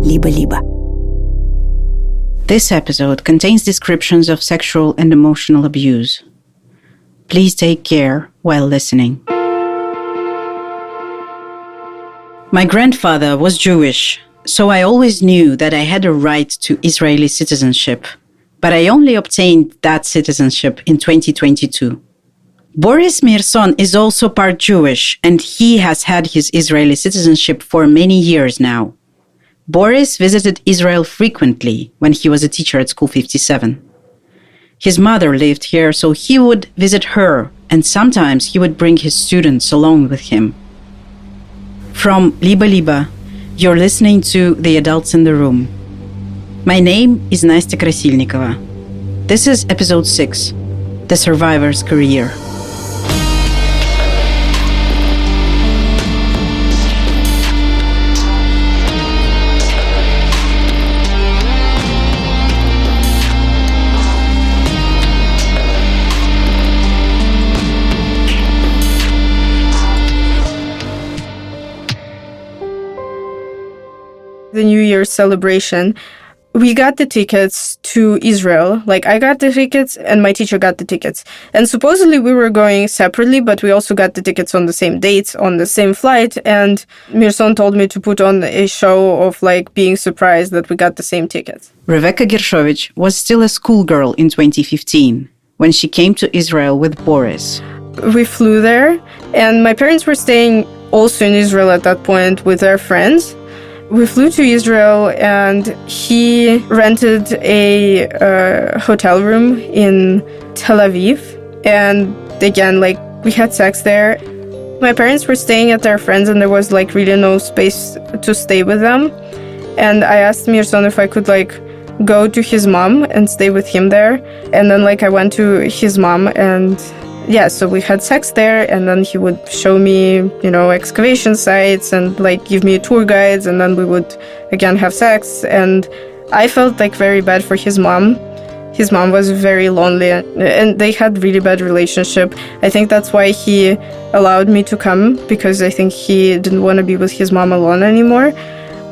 Libo. This episode contains descriptions of sexual and emotional abuse. Please take care while listening. My grandfather was Jewish, so I always knew that I had a right to Israeli citizenship, but I only obtained that citizenship in 2022. Boris Meerson is also part Jewish, and he has had his Israeli citizenship for many years now. Boris visited Israel frequently when he was a teacher at School 57. His mother lived here, so he would visit her, and sometimes he would bring his students along with him. From Libo, you're listening to The Adults in the Room. My name is Nastya Krasilnikova. This is episode 6, The Survivor's Career. The New Year's celebration, we got the tickets to Israel. Like, I got the tickets and my teacher got the tickets. And supposedly we were going separately, but we also got the tickets on the same dates, on the same flight. And Meerson told me to put on a show of, like, being surprised that we got the same tickets. Rebecca Gershovich was still a schoolgirl in 2015 when she came to Israel with Boris. We flew there, and my parents were staying also in Israel at that point with their friends. We flew to Israel, and he rented a hotel room in Tel Aviv. And again, like, we had sex there. My parents were staying at their friends, and there was, like, really no space to stay with them. And I asked Meerson if I could, like, go to his mom and stay with him there. And then, like, I went to his mom, and yeah, so we had sex there, and then he would show me, you know, excavation sites and, like, give me tour guides, and then we would, again, have sex. And I felt, like, very bad for his mom. His mom was very lonely, and they had really bad relationship. I think that's why he allowed me to come, because I think he didn't want to be with his mom alone anymore.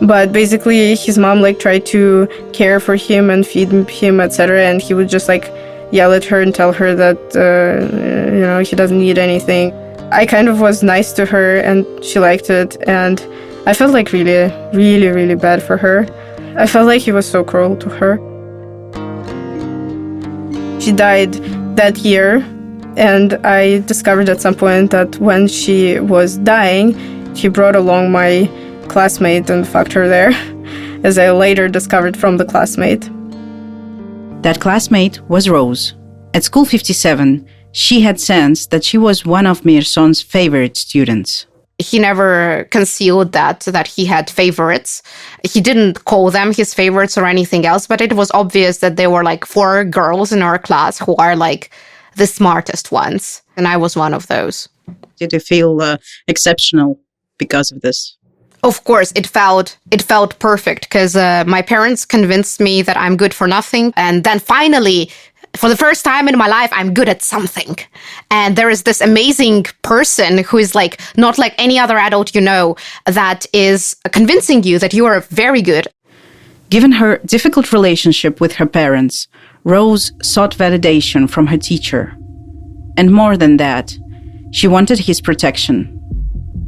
But basically, his mom, like, tried to care for him and feed him, etc., and he would just, like, yell at her and tell her that, you know, he doesn't need anything. I kind of was nice to her, and she liked it, and I felt, like, really, really, really bad for her. I felt like he was so cruel to her. She died that year, and I discovered at some point that when she was dying, he brought along my classmate and fucked her there, as I later discovered from the classmate. That classmate was Rose. At School 57, she had sensed that she was one of Meerson's favorite students. He never concealed that he had favorites. He didn't call them his favorites or anything else, but it was obvious that there were, like, 4 girls in our class who are, like, the smartest ones. And I was one of those. Did you feel exceptional because of this? Of course, it felt perfect, because my parents convinced me that I'm good for nothing. And then finally, for the first time in my life, I'm good at something. And there is this amazing person who is, like, not like any other adult you know, that is convincing you that you are very good. Given her difficult relationship with her parents, Rose sought validation from her teacher. And more than that, she wanted his protection.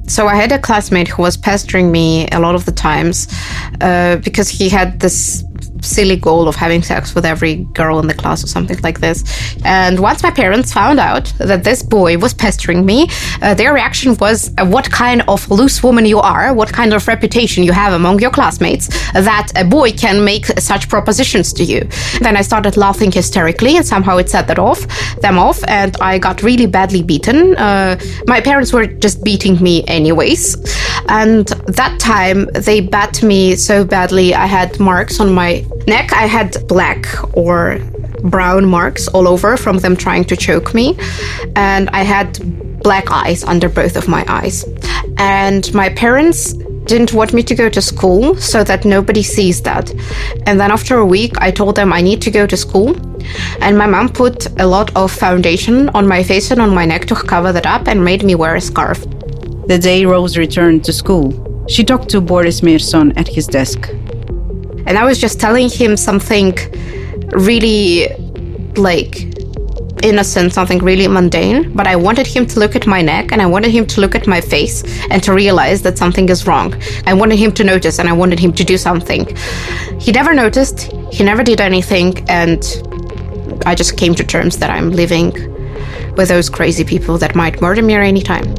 So I had a classmate who was pestering me a lot of the times because he had this silly goal of having sex with every girl in the class or something like this. And once my parents found out that this boy was pestering me, their reaction was, what kind of loose woman you are, what kind of reputation you have among your classmates, that a boy can make such propositions to you. Then I started laughing hysterically, and somehow it set them off, and I got really badly beaten. My parents were just beating me anyways. And that time they bat me so badly, I had marks on my neck. I had black or brown marks all over from them trying to choke me. And I had black eyes under both of my eyes. And my parents didn't want me to go to school so that nobody sees that. And then after a week, I told them I need to go to school. And my mom put a lot of foundation on my face and on my neck to cover that up and made me wear a scarf. The day Rose returned to school, she talked to Boris Meerson at his desk. And I was just telling him something really, like, innocent, something really mundane, but I wanted him to look at my neck and I wanted him to look at my face and to realize that something is wrong. I wanted him to notice and I wanted him to do something. He never noticed, he never did anything, and I just came to terms that I'm living with those crazy people that might murder me at any time.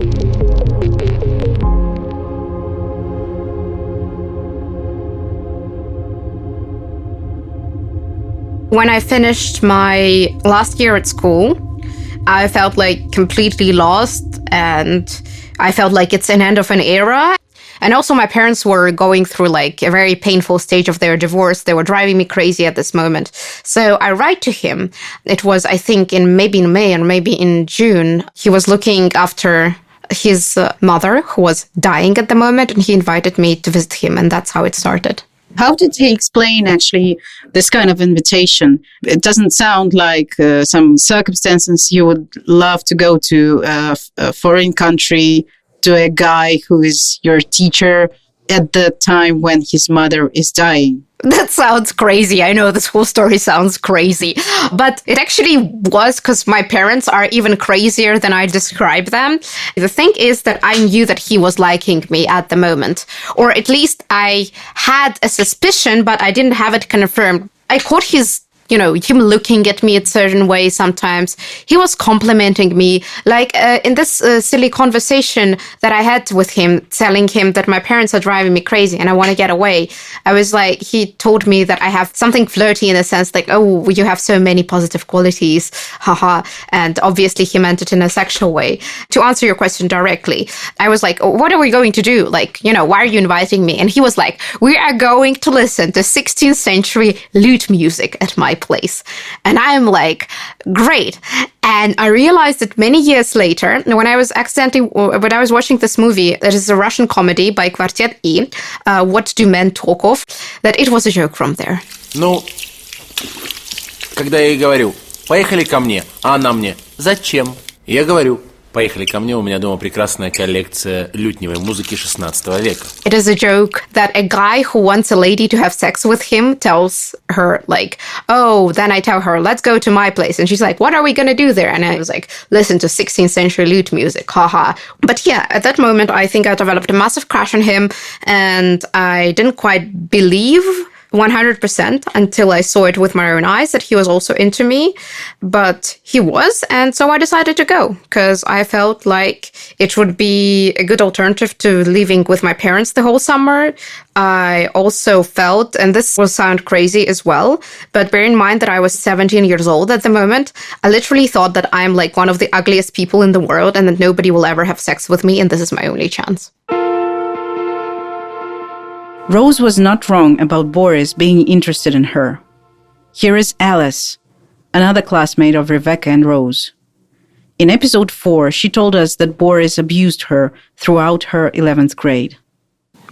When I finished my last year at school, I felt like completely lost, and I felt like it's an end of an era. And also my parents were going through like a very painful stage of their divorce. They were driving me crazy at this moment. So I write to him. It was, I think, maybe in May or maybe in June. He was looking after his mother, who was dying at the moment, and he invited me to visit him, and that's how it started. How did he explain actually this kind of invitation? It doesn't sound like some circumstances you would love to go to a foreign country, to a guy who is your teacher at the time when his mother is dying. That sounds crazy. I know this whole story sounds crazy, but it actually was, because my parents are even crazier than I describe them. The thing is that I knew that he was liking me at the moment, or at least I had a suspicion, but I didn't have it confirmed. I caught his him looking at me a certain way sometimes. He was complimenting me, like in this silly conversation that I had with him, telling him that my parents are driving me crazy and I want to get away. I was like, he told me that I have something flirty in a sense, like, oh, you have so many positive qualities, haha. And obviously he meant it in a sexual way. To answer your question directly, I was like, oh, what are we going to do? Like, why are you inviting me? And he was like, we are going to listen to 16th century lute music at my place. And I'm like, great. And I realized that many years later, when I was watching this movie, that is a Russian comedy by Quartet E, What Do Men Talk Of, that it was a joke from there. Ну, когда я ей говорю, поехали ко мне, а она мне, зачем? Я говорю, поехали ко мне, у меня дома прекрасная коллекция лютневой музыки 16 века. It is a joke that a guy who wants a lady to have sex with him tells her, like, oh, then I tell her, let's go to my place. And she's like, what are we going to do there? And I was like, listen to 16th century lute music, haha. But yeah, at that moment, I think I developed a massive crush on him, and I didn't quite believe 100% until I saw it with my own eyes that he was also into me, but he was, and so I decided to go because I felt like it would be a good alternative to living with my parents the whole summer. I also felt, and this will sound crazy as well, but bear in mind that I was 17 years old at the moment, I literally thought that I'm like one of the ugliest people in the world and that nobody will ever have sex with me, and this is my only chance. Rose was not wrong about Boris being interested in her. Here is Alice, another classmate of Rebecca and Rose. In episode 4, she told us that Boris abused her throughout her 11th grade.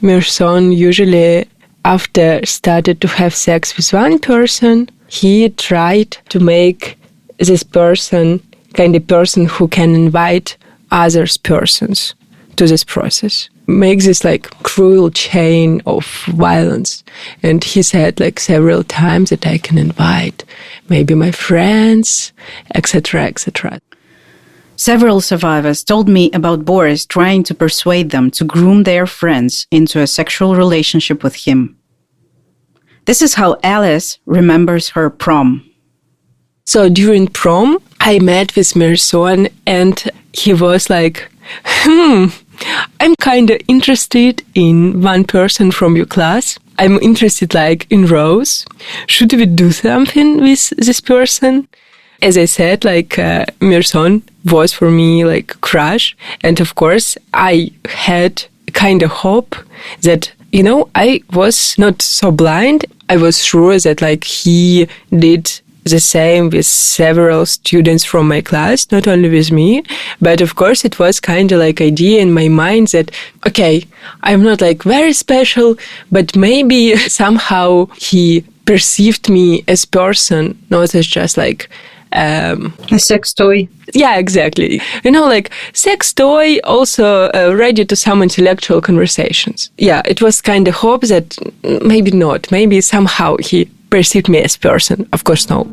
Meerson usually, after started to have sex with one person, he tried to make this person kind of person who can invite other persons to this process. Make this like cruel chain of violence. And he said like several times that I can invite maybe my friends, etc., etc. Several survivors told me about Boris trying to persuade them to groom their friends into a sexual relationship with him. This is how Alice remembers her prom. So during prom, I met with Meerson, and he was like, I'm kind of interested in one person from your class. I'm interested like in Rose. Should we do something with this person? As I said, like Meerson was for me like crush. And of course, I had kind of hope that, I was not so blind. I was sure that like he did the same with several students from my class, not only with me. But of course, it was kind of like idea in my mind that, okay, I'm not like very special, but maybe somehow he perceived me as person, not as just like A sex toy. Yeah, exactly. Like sex toy, also ready to some intellectual conversations. Yeah, it was kind of hope that maybe not. Maybe somehow he perceived me as person. Of course, no.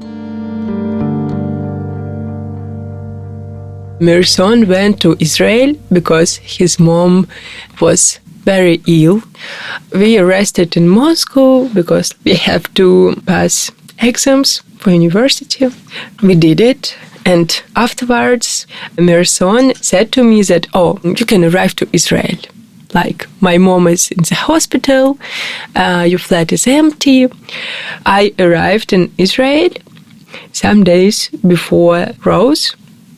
Meerson went to Israel because his mom was very ill. We arrested in Moscow because we have to pass exams for university. We did it. And afterwards, Meerson said to me that, you can arrive to Israel. Like, my mom is in the hospital, your flat is empty. I arrived in Israel some days before Rose.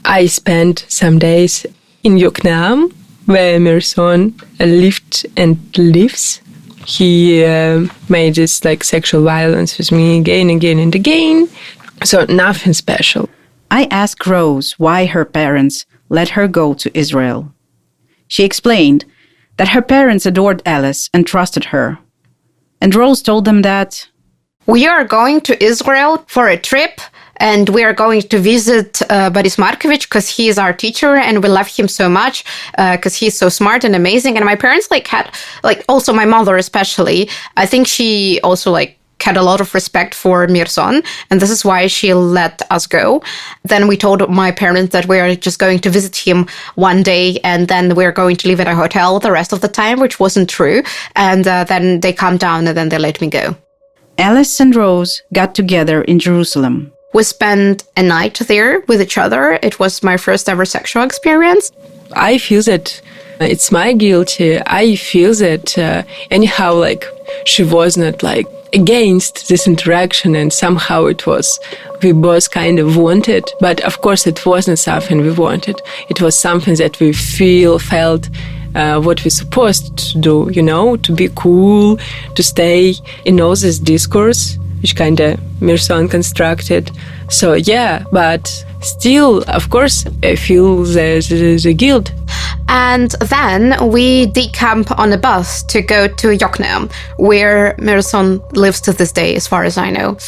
I spent some days in Yokneam, where Meerson lived and lives. He made this sexual violence with me again and again. So nothing special. I asked Rose why her parents let her go to Israel. She explained that her parents adored Alice and trusted her. And Rose told them that we are going to Israel for a trip, and we are going to visit Boris Markovich because he is our teacher and we love him so much because he's so smart and amazing. And my parents had also my mother especially, I think she also had a lot of respect for Meerson, and this is why she let us go. Then we told my parents that we are just going to visit him one day, and then we're going to live in a hotel the rest of the time, which wasn't true. And then they calmed down and then they let me go. Alice and Rose got together in Jerusalem. We spent a night there with each other. It was my first ever sexual experience. I feel that it's my guilt. I feel that anyhow, she was not against this interaction, and somehow we both kind of wanted. But of course, it wasn't something we wanted. It was something that we felt what we're supposed to do, to be cool, to stay in all this discourse, which kind of Meerson constructed. So yeah, but still, of course, I feel the guilt. And then we decamp on a bus to go to Yokneam, where Meerson lives to this day, as far as I know.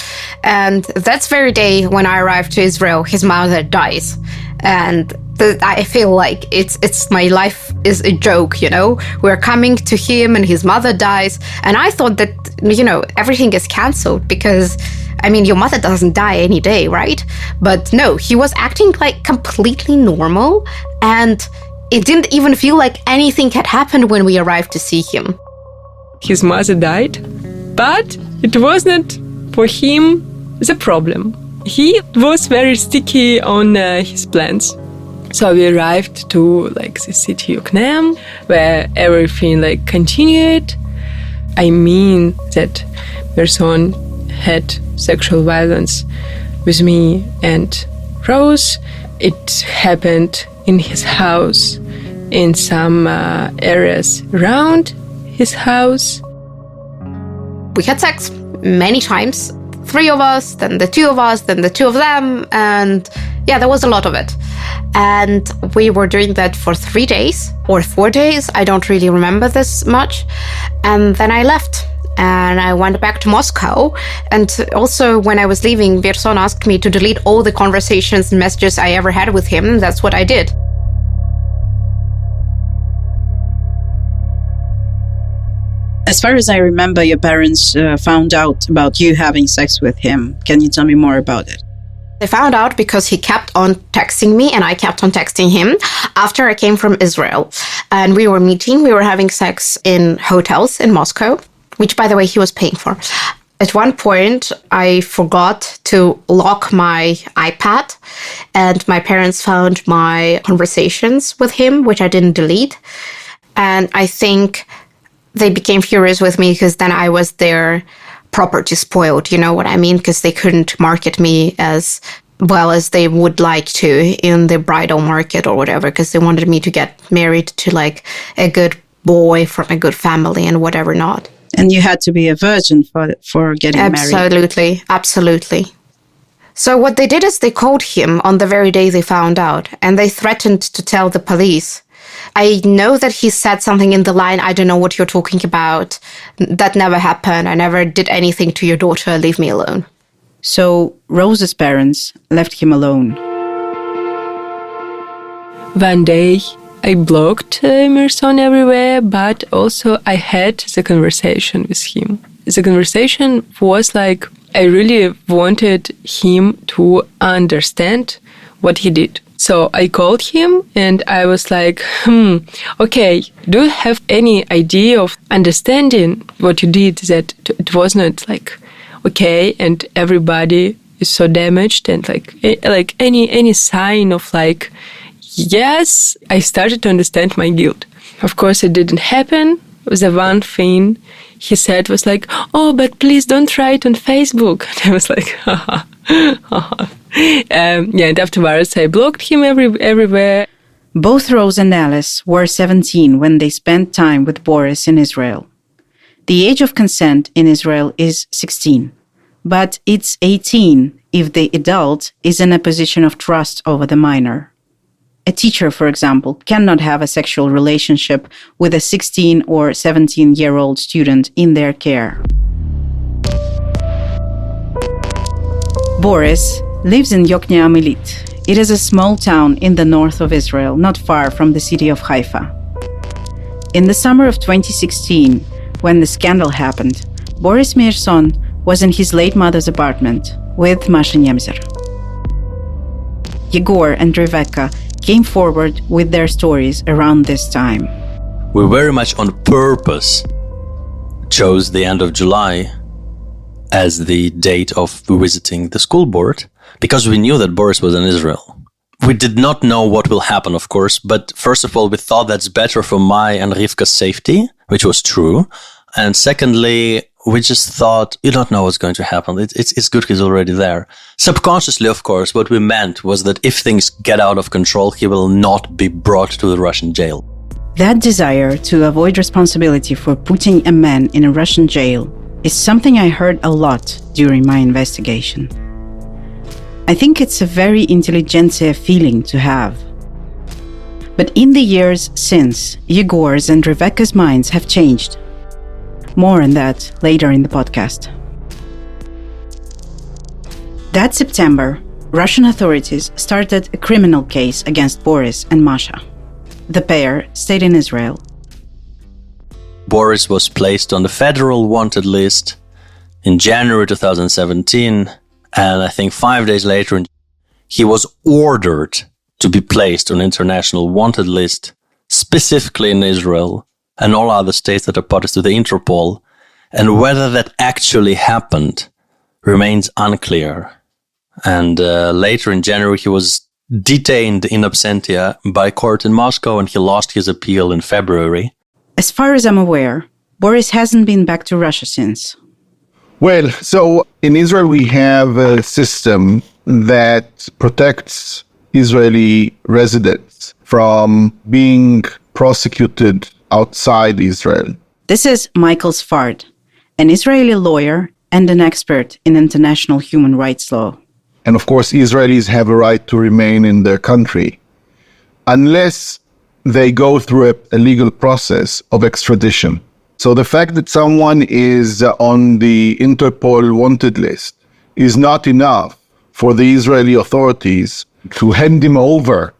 And that very day when I arrived to Israel, his mother dies. And I feel like it's my life is a joke, We're coming to him and his mother dies. And I thought that, everything is cancelled because, your mother doesn't die any day, right? But no, he was acting completely normal, and it didn't even feel like anything had happened when we arrived to see him. His mother died, but it wasn't for him the problem. He was very sticky on his plans. So we arrived to the city Yokneam, where everything continued. I mean that Meerson had sexual violence with me and Rose. It happened in his house, in some areas around his house. We had sex many times. 3 of us, then the 2 of us, then the 2 of them, and yeah, there was a lot of it. And we were doing that for 3 days or 4 days. I don't really remember this much. And then I left and I went back to Moscow. And also when I was leaving, Meerson asked me to delete all the conversations and messages I ever had with him. And that's what I did. As far as I remember, your parents found out about you having sex with him. Can you tell me more about it? They found out because he kept on texting me and I kept on texting him after I came from Israel. And we were meeting, we were having sex in hotels in Moscow, which, by the way, he was paying for. At one point, I forgot to lock my iPad, and my parents found my conversations with him, which I didn't delete. And I think they became furious with me because then I was their property spoiled, you know what I mean? Because they couldn't market me as well as they would like to in the bridal market or whatever, because they wanted me to get married to a good boy from a good family and whatever not. And you had to be a virgin for getting married. Absolutely. So what they did is they called him on the very day they found out, and they threatened to tell the police. I know that he said something in the line, I don't know what you're talking about. That never happened. I never did anything to your daughter. Leave me alone. So Rose's parents left him alone. One day, I blocked Meerson everywhere, but also I had the conversation with him. The conversation was like, I really wanted him to understand what he did. So I called him and I was like, okay, do you have any idea of understanding what you did, that it was not like, okay, and everybody is so damaged, and like any sign of like, yes, I started to understand my guilt. Of course, it didn't happen. The one thing he said was like, oh, but please don't try it on Facebook. And I was like, haha. And afterwards I blocked him everywhere. Both Rose and Alice were 17 when they spent time with Boris in Israel. The age of consent in Israel is 16, but it's 18 if the adult is in a position of trust over the minor. A teacher, for example, cannot have a sexual relationship with a 16 or 17-year-old student in their care. Boris lives in Yokneam Illit. It is a small town in the north of Israel, not far from the city of Haifa. In the summer of 2016, when the scandal happened, Boris Meerson was in his late mother's apartment with Masha Nemzer. Yegor and Rebecca came forward with their stories around this time. We very much on purpose chose the end of July as the date of visiting the school board, because we knew that Boris was in Israel. We did not know what will happen, of course, but first of all, we thought that's better for my and Rivka's safety, which was true. And secondly, we just thought, you don't know what's going to happen. It's good he's already there. Subconsciously, of course, what we meant was that if things get out of control, he will not be brought to the Russian jail. That desire to avoid responsibility for putting a man in a Russian jail is something I heard a lot during my investigation. I think it's a very intelligentsia feeling to have. But in the years since, Yegor's and Rebecca's minds have changed. More on that later in the podcast. That September, Russian authorities started a criminal case against Boris and Masha. The pair stayed in Israel. Boris was placed on the federal wanted list in January 2017, and I think 5 days later, he was ordered to be placed on international wanted list, specifically in Israel and all other states that are parties to the Interpol. And whether that actually happened remains unclear. And later in January, he was detained in absentia by court in Moscow, and he lost his appeal in February. As far as I'm aware, Boris hasn't been back to Russia since. Well, so in Israel, we have a system that protects Israeli residents from being prosecuted outside Israel. This is Michael Sfard, an Israeli lawyer and an expert in international human rights law. And of course, Israelis have a right to remain in their country unless they go through a legal process of extradition. So the fact that someone is on the Interpol wanted list is not enough for the Israeli authorities to hand him over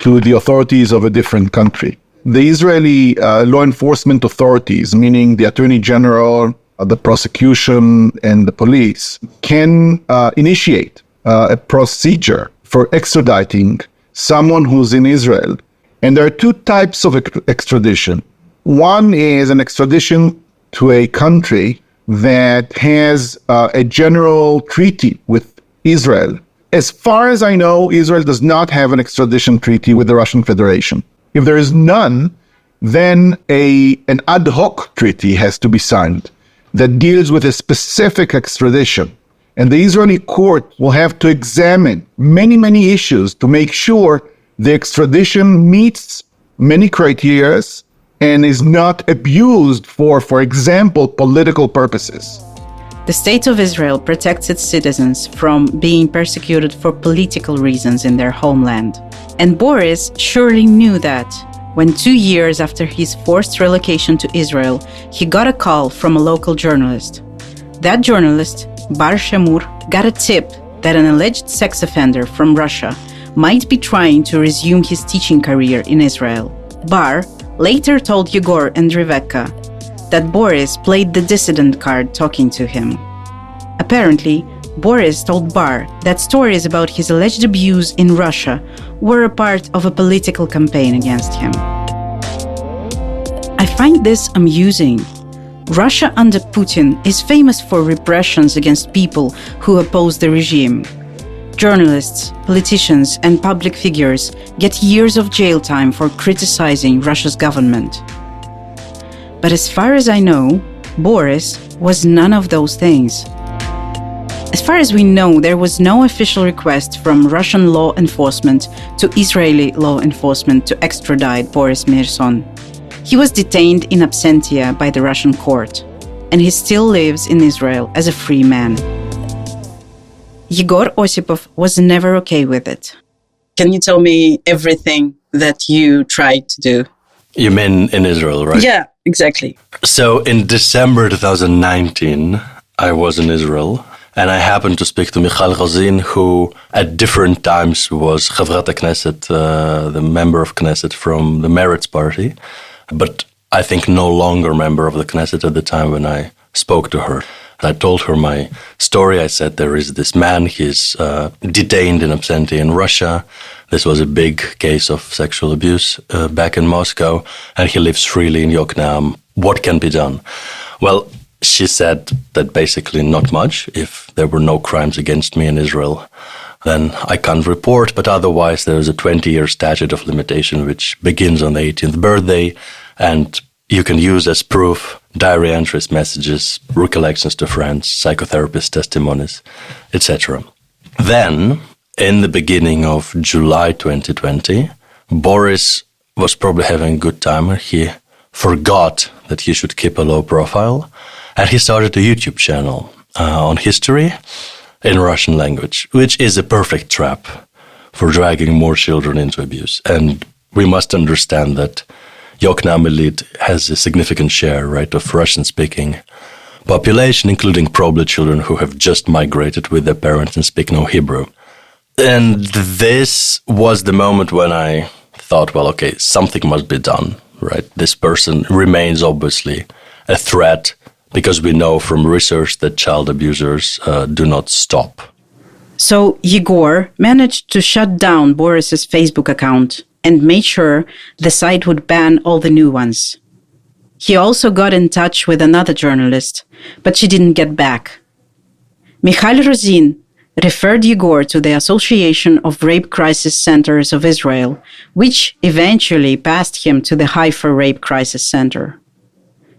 to the authorities of a different country. The Israeli law enforcement authorities, meaning the Attorney General, the prosecution, and the police, can initiate a procedure for extraditing someone who's in Israel. And there are two types of extradition. One is an extradition to a country that has a general treaty with Israel. As far as I know, Israel does not have an extradition treaty with the Russian Federation. If there is none, then an ad hoc treaty has to be signed that deals with a specific extradition. And the Israeli court will have to examine many issues to make sure the extradition meets many criteria and is not abused for example, political purposes. The State of Israel protects its citizens from being persecuted for political reasons in their homeland. And Boris surely knew that when 2 years after his forced relocation to Israel, he got a call from a local journalist. That journalist Bar Shemur, got a tip that an alleged sex offender from Russia might be trying to resume his teaching career in Israel. Bar later told Yegor and Rebecca that Boris played the dissident card talking to him. Apparently, Boris told Bar that stories about his alleged abuse in Russia were a part of a political campaign against him. I find this amusing. Russia under Putin is famous for repressions against people who oppose the regime. Journalists, politicians, and public figures get years of jail time for criticizing Russia's government. But as far as I know, Boris was none of those things. As far as we know, there was no official request from Russian law enforcement to Israeli law enforcement to extradite Boris Meerson. He was detained in absentia by the Russian court, and he still lives in Israel as a free man. Yegor Osipov was never okay with it. Can you tell me everything that you tried to do? You mean in Israel, right? Yeah, exactly. So in December 2019, I was in Israel, and I happened to speak to Michal Rozin, who at different times was Chavrat Knesset, the member of Knesset from the Meretz party, but I think no longer member of the Knesset at the time when I spoke to her. I told her my story. I said there is this man, he's detained in absentia in Russia. This was a big case of sexual abuse back in Moscow, and he lives freely in Yokneam. What can be done? Well, she said that basically not much. If there were no crimes against me in Israel, then I can't report. But otherwise, there is a 20-year statute of limitation which begins on the 18th birthday, and you can use as proof diary entries, messages, recollections to friends, psychotherapist testimonies, etc. Then, in the beginning of July 2020, Boris was probably having a good time. He forgot that he should keep a low profile, and he started a YouTube channel on history in Russian language, which is a perfect trap for dragging more children into abuse. And we must understand that Yokneam elite has a significant share, right, of Russian-speaking population, including probably children who have just migrated with their parents and speak no Hebrew. And this was the moment when I thought, well, okay, something must be done, right? This person remains obviously a threat because we know from research that child abusers do not stop. So Yegor managed to shut down Boris's Facebook account and made sure the site would ban all the new ones. He also got in touch with another journalist, but she didn't get back. Michal Rozin referred Yegor to the Association of Rape Crisis Centers of Israel, which eventually passed him to the Haifa Rape Crisis Center.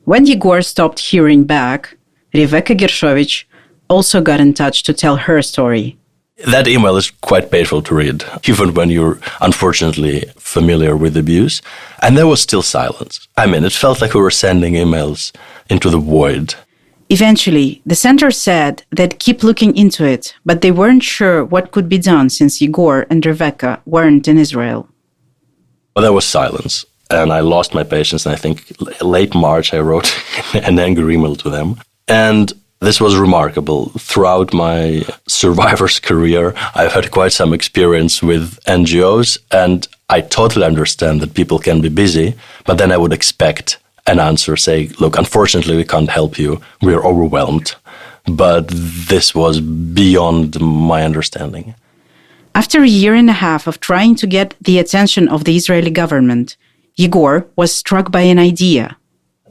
When Yegor stopped hearing back, Rebecca Gershovich also got in touch to tell her story. That email is quite painful to read, even when you're unfortunately familiar with abuse. And there was still silence. I mean, it felt like we were sending emails into the void. Eventually, the center said they'd keep looking into it, but they weren't sure what could be done since Yegor and Rebecca weren't in Israel. Well, there was silence, and I lost my patience. And I think late March, I wrote an angry email to them. And this was remarkable. Throughout my survivor's career, I've had quite some experience with NGOs, and I totally understand that people can be busy, but then I would expect an answer saying, look, unfortunately, we can't help you. We're overwhelmed. But this was beyond my understanding. After a year and a half of trying to get the attention of the Israeli government, Yegor was struck by an idea.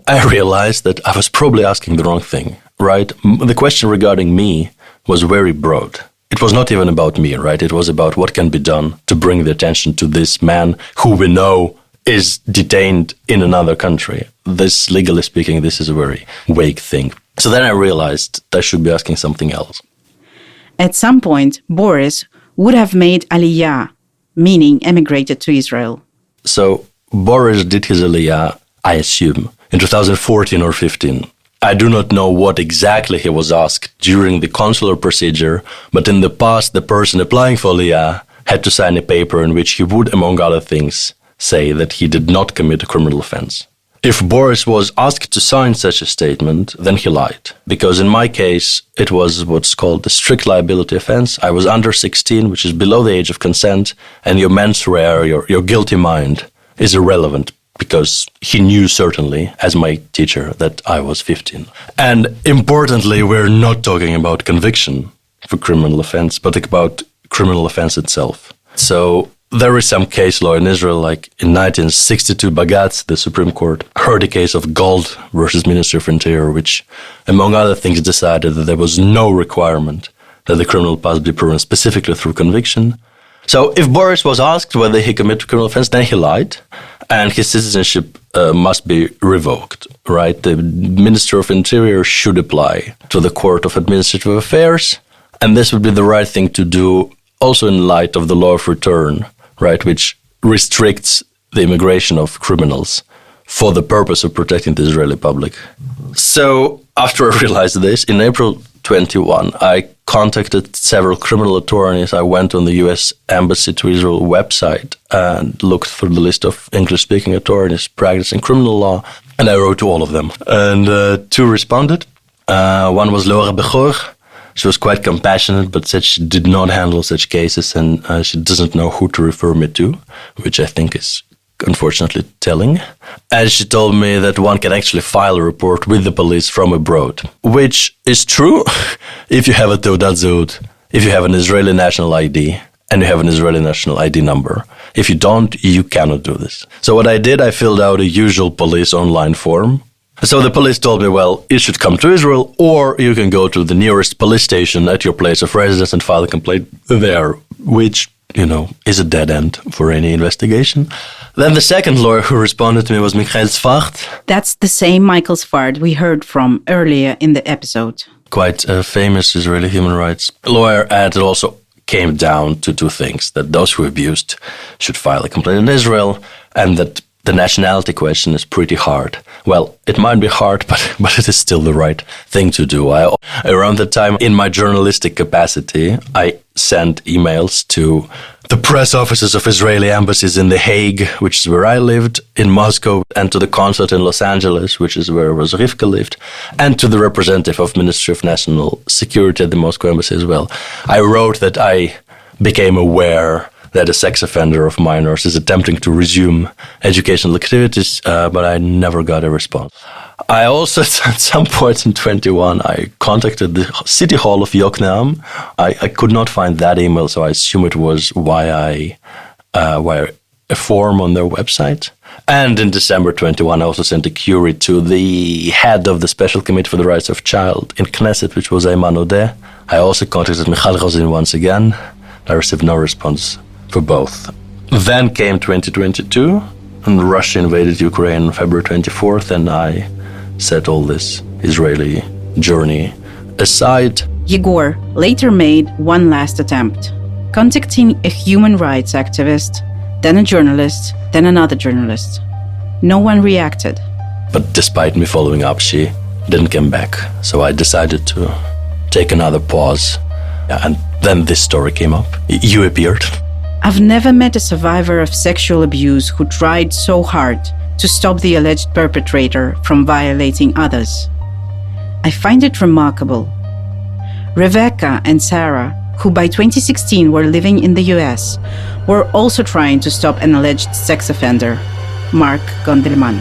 I realized that I was probably asking the wrong thing, right? The question regarding me was very broad. It was not even about me, right? It was about what can be done to bring the attention to this man who we know is detained in another country. This, legally speaking, this is a very vague thing. So then I realized that I should be asking something else. At some point, Boris would have made Aliyah, meaning emigrated to Israel. So Boris did his Aliyah, I assume, in 2014 or 15. I do not know what exactly he was asked during the consular procedure, but in the past, the person applying for Aliyah had to sign a paper in which he would, among other things, say that he did not commit a criminal offense. If Boris was asked to sign such a statement, then he lied. Because in my case, it was what's called the strict liability offense. I was under 16, which is below the age of consent, and your mens rea, your guilty mind, is irrelevant because he knew certainly, as my teacher, that I was 15. And importantly, we're not talking about conviction for criminal offense, but about criminal offense itself. So there is some case law in Israel, like in 1962, Bagatz, the Supreme Court, heard a case of Gold versus Ministry of Interior, which, among other things, decided that there was no requirement that the criminal past be proven specifically through conviction. So if Boris was asked whether he committed a criminal offense, then he lied, and his citizenship must be revoked, right? The Minister of Interior should apply to the Court of Administrative Affairs, and this would be the right thing to do also in light of the law of return, right, which restricts the immigration of criminals for the purpose of protecting the Israeli public. So after I realized this, in April 21, I contacted several criminal attorneys. I went on the U.S. Embassy to Israel website and looked through the list of English-speaking attorneys practicing criminal law, and I wrote to all of them. And two responded. One was Laura Bechor. She was quite compassionate, but said she did not handle such cases and she doesn't know who to refer me to, which I think is unfortunately telling. And she told me that one can actually file a report with the police from abroad, which is true if you have a Teudat Zehut, if you have an Israeli national ID, and you have an Israeli national ID number. If you don't, you cannot do this. So what I did, I filled out a usual police online form. So the police told me, well, you should come to Israel, or you can go to the nearest police station at your place of residence and file a complaint there, which, is a dead end for any investigation. Then the second lawyer who responded to me was Michael Sfard. That's the same Michael Sfard we heard from earlier in the episode. Quite a famous Israeli human rights lawyer, and it also came down to two things: that those who abused should file a complaint in Israel, and that the nationality question is pretty hard. Well, it might be hard, but it is still the right thing to do. Around that time, in my journalistic capacity, I sent emails to the press offices of Israeli embassies in The Hague, which is where I lived, in Moscow, and to the consulate in Los Angeles, which is where Rivka lived, and to the representative of Ministry of National Security at the Moscow embassy as well. I wrote that I became aware that a sex offender of minors is attempting to resume educational activities, but I never got a response. I also, at some point in 21, I contacted the City Hall of Yokneam. I could not find that email, so I assume it was via a form on their website. And in December 21, I also sent a query to the head of the Special Committee for the Rights of Child in Knesset, which was Ayman Odeh. I also contacted Michal Rosin once again. I received no response for both. Then came 2022, and Russia invaded Ukraine on February 24th, and I set all this Israeli journey aside. Yegor later made one last attempt, contacting a human rights activist, then a journalist, then another journalist. No one reacted. But despite me following up, she didn't come back, so I decided to take another pause. And then this story came up. You appeared. I've never met a survivor of sexual abuse who tried so hard to stop the alleged perpetrator from violating others. I find it remarkable. Rebecca and Sarah, who by 2016 were living in the US, were also trying to stop an alleged sex offender, Mark Gondelman.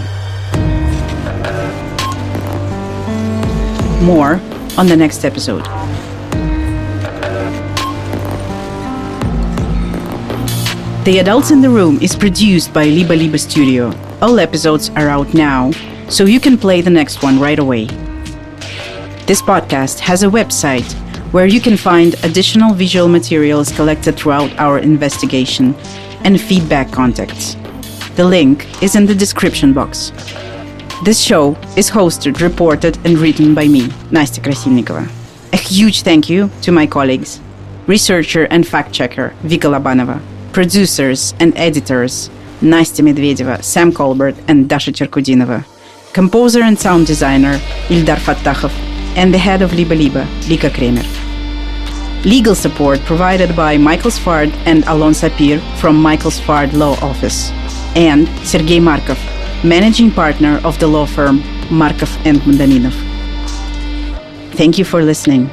More on the next episode. The Adults in the Room is produced by Libo Studio. All episodes are out now, so you can play the next one right away. This podcast has a website where you can find additional visual materials collected throughout our investigation and feedback contacts. The link is in the description box. This show is hosted, reported, and written by me, Nastya Krasilnikova. A huge thank you to my colleagues, researcher and fact-checker Vika Labanova, producers and editors Nastya Medvedeva, Sam Colbert, and Dasha Cherkudinova, composer and sound designer Ildar Fattahov, and the head of Libo, Lika Kremer. Legal support provided by Michael Sfard and Alon Sapir from Michael Sfard Law Office, and Sergei Markov, managing partner of the law firm Markov and Mandaninov. Thank you for listening.